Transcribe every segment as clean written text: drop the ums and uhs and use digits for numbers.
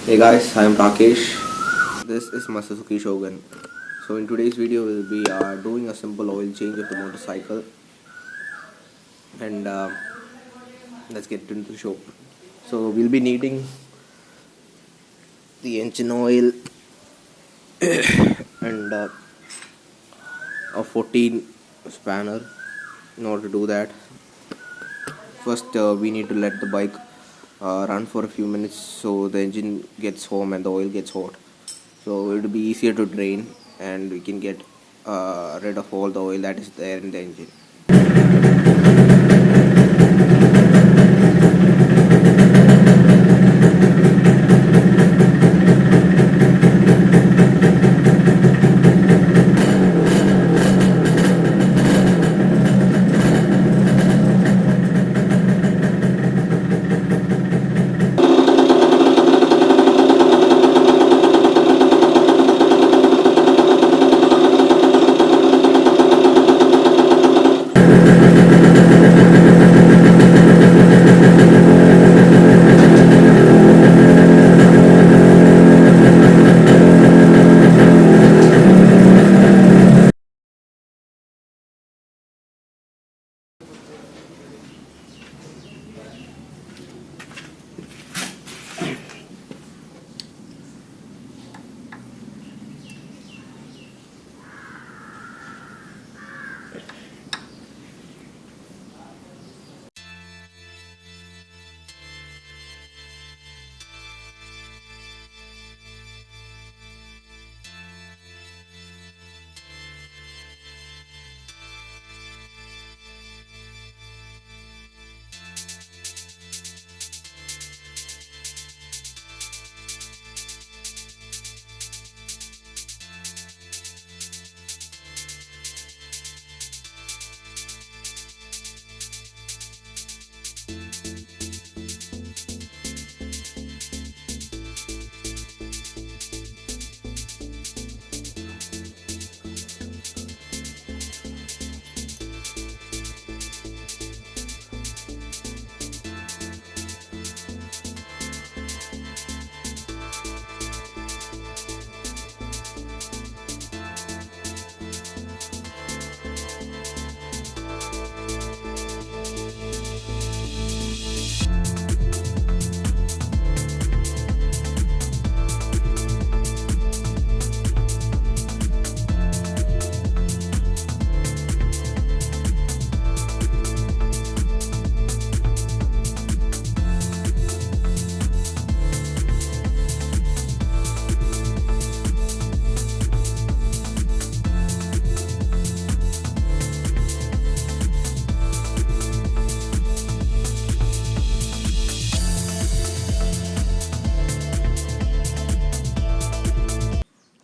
Hey guys, I am Rakesh. This is my Suzuki Shogun. So in today's video we'll be doing a simple oil change of the motorcycle, and let's get into the show. So we'll be needing the engine oil and a 14 spanner. In order to do that, first we need to let the bike run for a few minutes so the engine gets warm and the oil gets hot. So it will be easier to drain and we can get rid of all the oil that is there in the engine.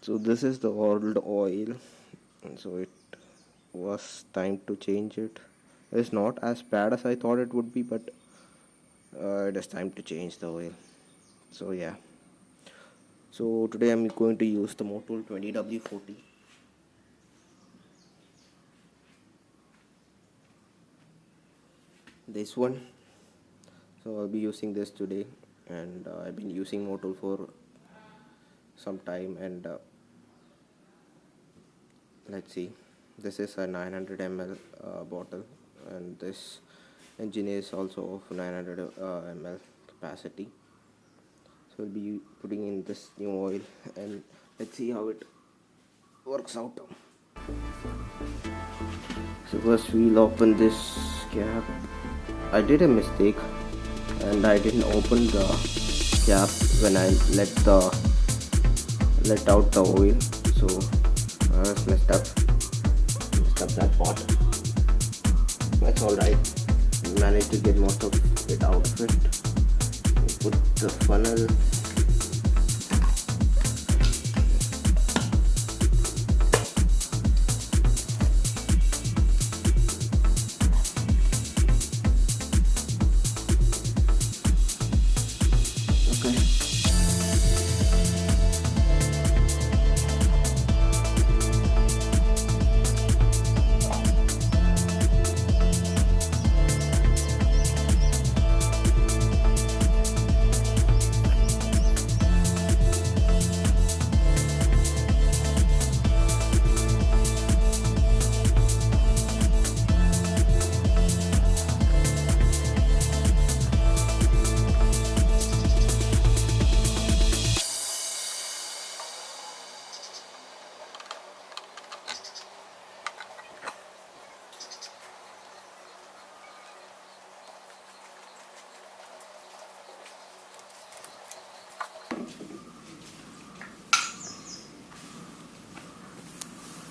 So this is the old oil, and so it was time to change it. It's not as bad as I thought it would be, but it is time to change the oil. So yeah. So today I'm going to use the Motul 20W40. This one. So I'll be using this today, and I've been using Motul for some time, and let's see, this is a 900 ml bottle, and this engine is also of 900 ml capacity. So we'll be putting in this new oil and let's see how it works out. So first we'll open this cap. I did a mistake and I didn't open the cap when I let out the oil, so I was messed up that part. That's alright. Managed to get most of it out of it. Put the funnel.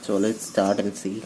So let's start and see.